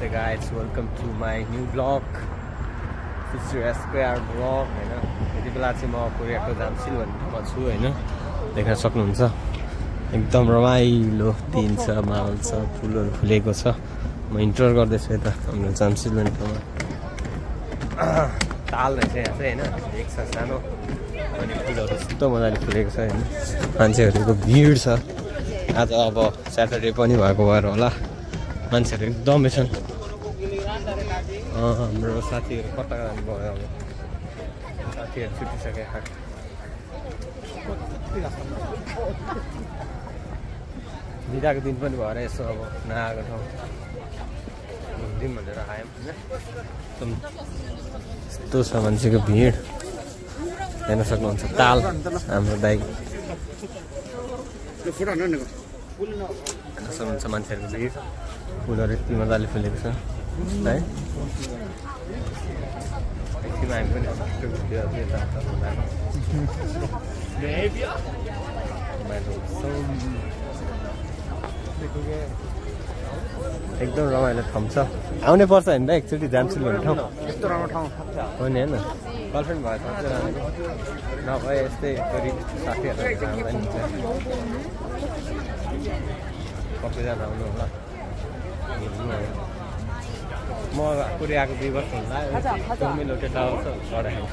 Namaste guys, welcome to my new vlog. Sister Square vlog हैन. यति बेला चाहिँ म कोरियाको जामसिल भन्ने ठाउँमा छु हैन. देख्न सक्नुहुन्छ. एकदम रमाइलो दिन छ, माहौल छ, फुलहरु फुलेको छ. म इन्टर गर्दै छु यता हाम्रो जामसिल भन्ने ठाउँमा. ताल रहेछ यहाँ चाहिँ हैन. एक छ सानो अनि फुलहरु यस्तो मजाले फुलेको छ हैन. मान्छेहरुको भिड छ. आज अब स्याटरडे पनि भएको भएर होला मान्छेहरु एकदमै छन्. हाम्रो साथीहरु कता जानुभयो अब. साथीहरु छुटिसके खाक. बिदाको दिन पनि भएर यसो अब नआएको ठाउँ घुम्दिउँ भनेर आयौँ हैन. एकदम यस्तो छ मान्छेको भिड हेर्न सक्नुहुन्छ. ताल हाम्रो दाइ हेर्न सक्नुहुन्छ मान्छेहरूको भिड. फुलहरू यति मजाले फुलेको छ है. एकछिन हामी पनि एकदम रमाइलो ठाउँ छ. आउनै पर्छ होइन एकचोटि जामसिल भन्ने ठाउँ. यस्तो राम्रो ठाउँ हो नि होइन. गर्लफ्रेन्ड भयो ठाउँ चाहिँ राम्रो नभए यस्तै करिब साथीहरू कतिजना आउनु होला. म कोरियाको 2 वर्ष होला. लोटे टावर छ चढाएको.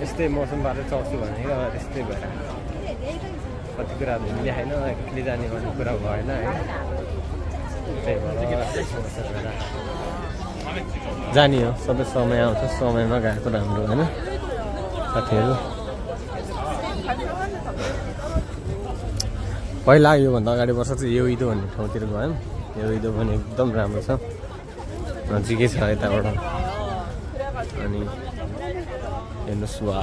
यस्तै मौसमबाट चढ्छु भनेको त्यस्तै भएर कति कुरा हामीले होइन एक्लै जाने भन्ने कुरा भएन होइन. त्यही भएर जाने हो. सबै समय आउँछ, समयमा गएको राम्रो होइन साथीहरू. पहिला योभन्दा अगाडि वर्ष चाहिँ योइदो भन्ने ठाउँतिर गयौँ. योइदो पनि एकदम राम्रो छ, नजिकै छ यताबाट. अनि हेर्नुहोस् वा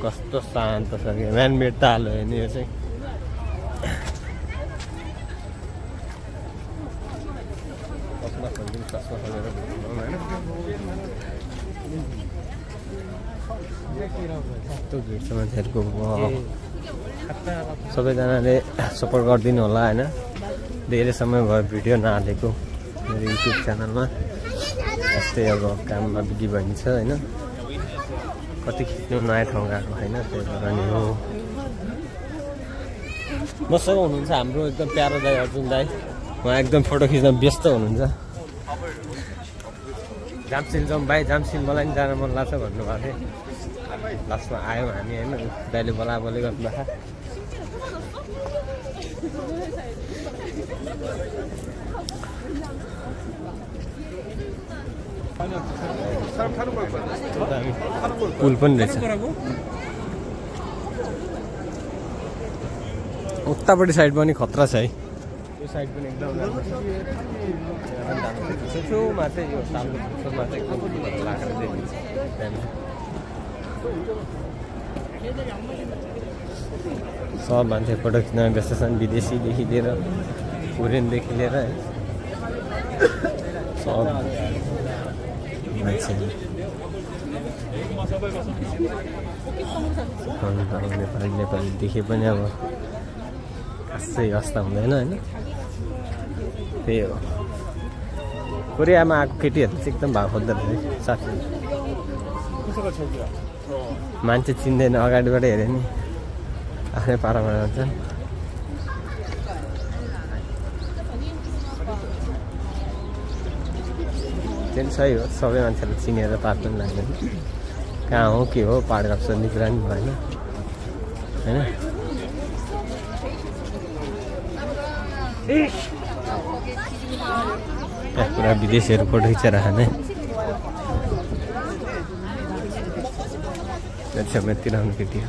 कस्तो शान्त छ कि. म्यानमेड ताल हो नि यो चाहिँ. यस्तो भिड छ मान्छेहरूको. सबैजनाले सपोर्ट गरिदिनु होला होइन. धेरै समय भयो भिडियो नहालेको मेरो युट्युब च्यानलमा. यस्तै अब काममा बिजी भइन्छ होइन. कति खिच्नु नयाँ ठाउँ गएको होइन. त्यही भएर नि हो. मसँग हुनुहुन्छ हाम्रो एकदम प्यारो दाइ अर्जुन दाइ. उहाँ एकदम फोटो खिच्न व्यस्त हुनुहुन्छ. जामसिल जाउँ भाइ, जामसिल मलाई पनि जान मन लाग्छ भन्नुभएको थियो. लास्टमा आयौँ हामी होइन. दाइले बोलाबोली गर्नुभएको. पुल पनि रहेछ. उतापट्टि साइड पनि खतरा छ है. यो साइड पनि एकदम राम्रो छ. छेउमा चाहिँ यो सालको छेउमा चाहिँ एकदम लागेर देखिन्छ. सब मान्छे फोटो खिच्न व्यस्त छन्. विदेशीदेखि लिएर कोरियनदेखि लिएर सब मान्छे. नेपाली देखे पनि अब खासै अवस्था हुँदैन होइन. त्यही हो. कोरियामा आएको केटीहरू चाहिँ एकदम भाव खोज्दो रहेछ साथी. मान्छे चिन्दैन. अगाडिबाट हेऱ्यो नि आफ्नै पारामा जान्छ. त्यही सही हो. सबै मान्छेलाई चिनेर पार पनि लाग्दैन. कहाँ हो के हो पाहाड गर्छ निक्रा नि भएन होइन. पुरा विदेशीहरू फोटो खिचेर खाने. छेउमा यति राम्रो केटी हो.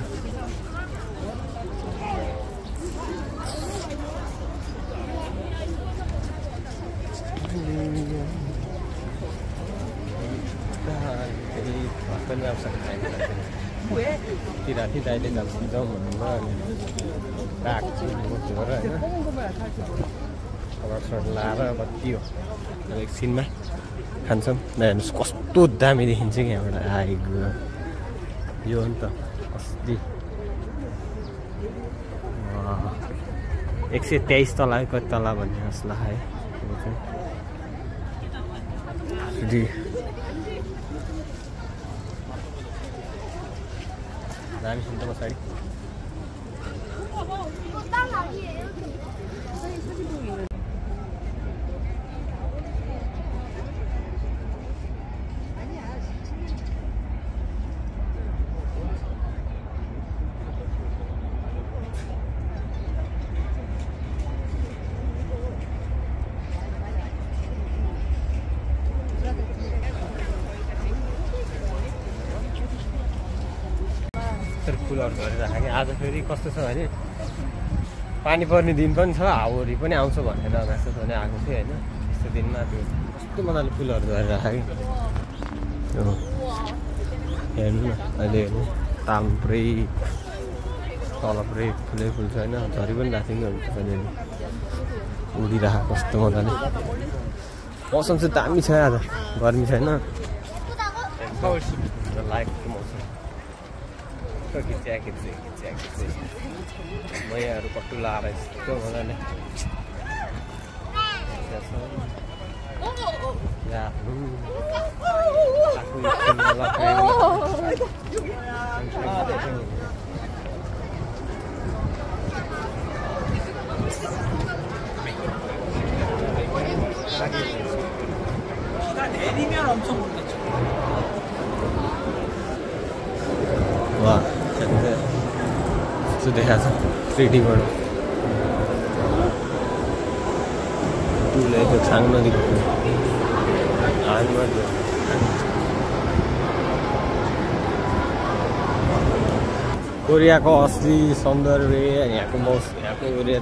राति दाइले जामसिल जाउँ भन्नुभयो. अनि काग चिनेको थियो र होइन. खबर लाएर कति हो एकछिनमा खान्छौँ. हेर्नुहोस् कस्तो दामी देखिन्छ कि यहाँबाट आएको. यो हो नि त अस्ति 123 तला कति तला भन्ने जस्तो लाग्यो है. pretty. दामी छ नि त पछाडि फुलहरु झरेर राखे आज फेरि कस्तो छ भने पानी पर्ने दिन पनि छ हावाहुरी पनि आउँछ भनेर मेसेज भने आएको थियो हैन त्यस्तो दिनमा त्यो कस्तो मजाले फुलहरु झरेर राखे हेर्नु न अहिले हेर्नु ताम पुरै तल पुरै फुलै फुल छ हैन झरी पनि राखेको हुन्छ अहिले उडिरहेको कस्तो मजाले मौसम चाहिँ दामी छ आज गर्मी छैन लाइकको मौसम खिच्या मैयाहरू पट्टु लाएर यस्तो मजाले 와, यस्तो देखाएको छ 3Dबाट टुले त्यो छाङ नदीको कोरियाको असली सौन्दर्य यहाँको मौसम यहाँको एरिया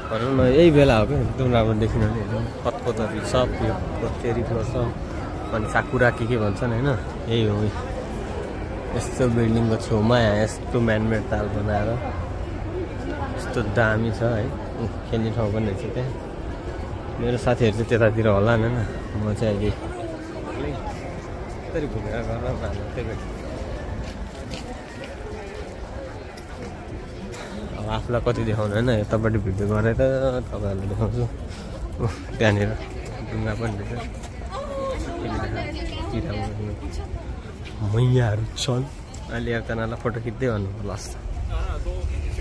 भनौँ न यही बेला हो क्या एकदम राम्रो देखिनु नि कतकतहरू सब यो चेरी ब्लसम अनि साकुरा के भन्छन् होइन यही हो यस्तो बिल्डिङको छेउमा यस्तो म्यानमेड ताल बनाएर यस्तो दामी छ है खेल्ने ठाउँ पनि रहेछ त्यहाँ मेरो साथीहरू चाहिँ त्यतातिर होला होइन म चाहिँ अहिले यस्तरी घुमेर गरेर त्यही अब आफूलाई कति देखाउनु होइन यतापट्टि भिडियो गरेर त तपाईँहरूलाई देखाउँछु त्यहाँनिर ढुङ्गा पनि रहेछ मैयाहरू छन् अहिले एकजनालाई फोटो खिच्दै भन्नु पर्ला जस्तो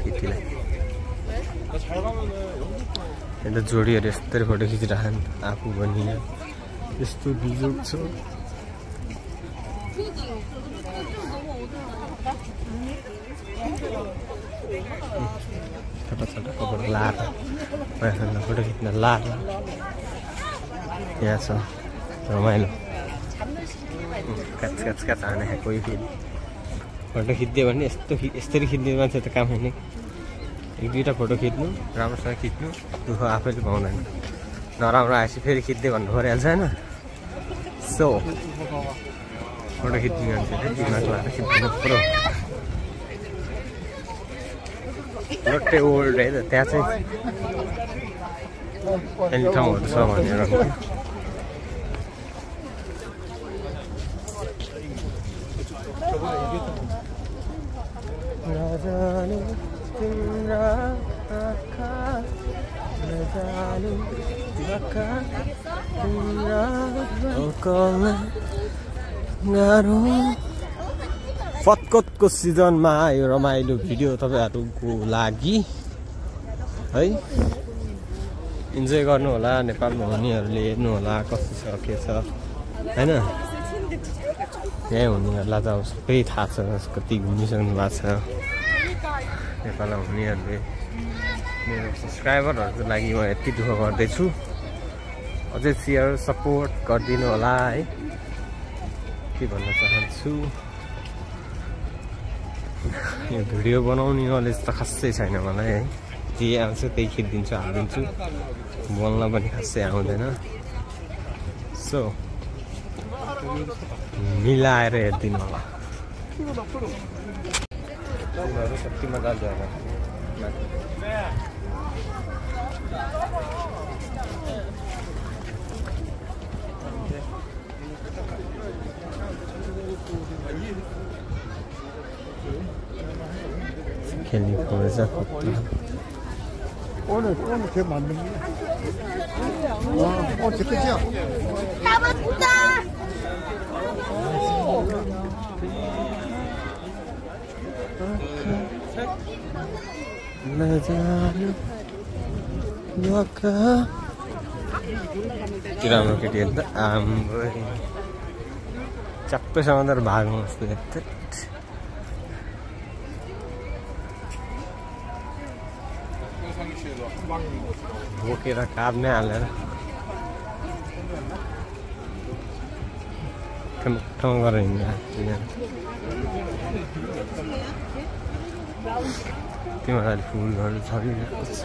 केटीलाई अन्त जोडीहरू यस्तरी फोटो खिचिरहन् आफू पनि यस्तो बिजोग छ छोटा छोटा कपडा लाएर फोटो खिच्न लाएर यहाँ छ रमाइलो काच हाने कोही फेरि फोटो खिच्दियो भने यस्तरी खिच्ने मान्छे त काम हुने एक दुईवटा फोटो खिच्नु राम्रोसँग खिच्नु दुःख आफैले पाउँदैन नराम्रो आएपछि फेरि खिच्दै भन्नु परिहाल्छ होइन सो फोटो खिच्ने मान्छेले दिमाग लगाएर खिच्नु पुरो लोटे ओल्ड है त त्यहाँ चाहिँ अहिले ठाउँहरू छ भनेर फतकतको सिजनमा यो रमाइलो भिडियो तपाईहरुको लागि है इन्जोय गर्नु होला नेपालमा हुनेहरूले हेर्नु होला कस्तो छ के छ हैन यही हुनेहरूलाई त सबै थाहा छ कति घुमिसक्नु भएको छ नेपालमा हुनेहरूले मेरो सब्सक्राइबरहरुको लागि म यति दुःख गर्दैछु अझै शेयर सपोर्ट गरिदिनु होला है के भन्न चाहन्छु यो भिडियो बनाउने नलेज त खासै छैन मलाई है जे आउँछ त्यही खिचिदिन्छु हालिदिन्छु बोल्न पनि खासै आउँदैन सो मिलाएर हेर्दिनु होला कति मजा 오늘 제 만든 거야. 这个叫。他们的。राम्रो केटीहरू त आम्बो चप्पैसँग त भाग्नु जस्तो बोकेर काट्नै हालेर ठाउँ गरेर हिँड्दा तिमीहरूलाई फुलहरू छरिरहेको छ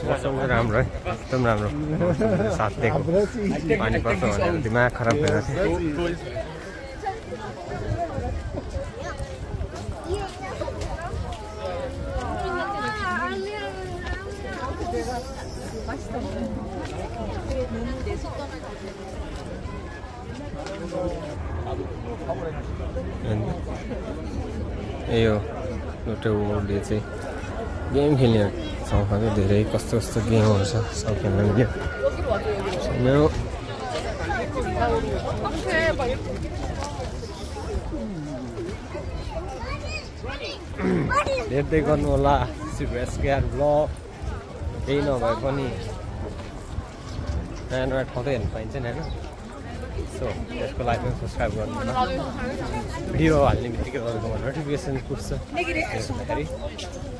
मौसम चाहिँ राम्रो है एकदम राम्रो साथ दिएको पानी पर्छ भनेर दिमाग खराब भएर यो एउटा वर्ल्डले चाहिँ गेम खेल्ने ठाउँमा चाहिँ धेरै कस्तो कस्तो गेमहरू छ सब खेल्न मिल्यो हेर्दै गर्नु होला SKR ब्लग केही नभए पनि नयाँ नयाँ ठाउँ त हेर्नु पाइन्छ नि होइन सो त्यसको लागि पनि सब्सक्राइब गर्नु होला भिडियो हाल्ने बित्तिकै तपाईँकोमा नोटिफिकेसन पुग्छ हेर्दाखेरि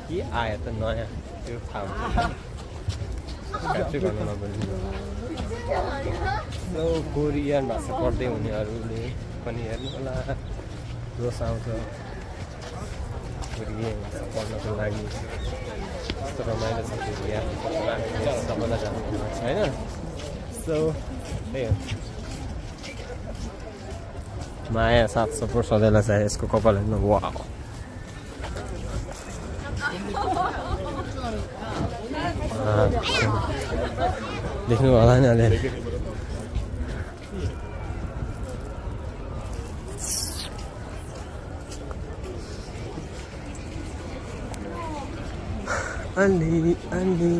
के आयो त नयाँ त्यो थाहा हुन्छ सब्सक्राइब चाहिँ गर्नु नभन्नु सो कोरियन भाषा पढ्दै हुनेहरूले पनि हेर्नु होला जोस आउँछ कोरियन भाषा पढ्नको लागि कस्तो रमाइलो छ कोरिया सबैलाई जानु मन लाग्छ होइन सो त्यही हो माया साथ सपोर्ट सधैँलाई चाहिँ यसको कपाल हेर्नु वाह देख्नु होला नि अहिले अलि अलि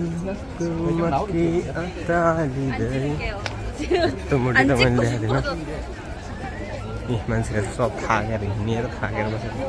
मकी अटालिँदै यस्तो मुडी त मैले देखाएको थिइनँ मान्छेहरू सब थाकेर हिँडेर थाकेर बसेको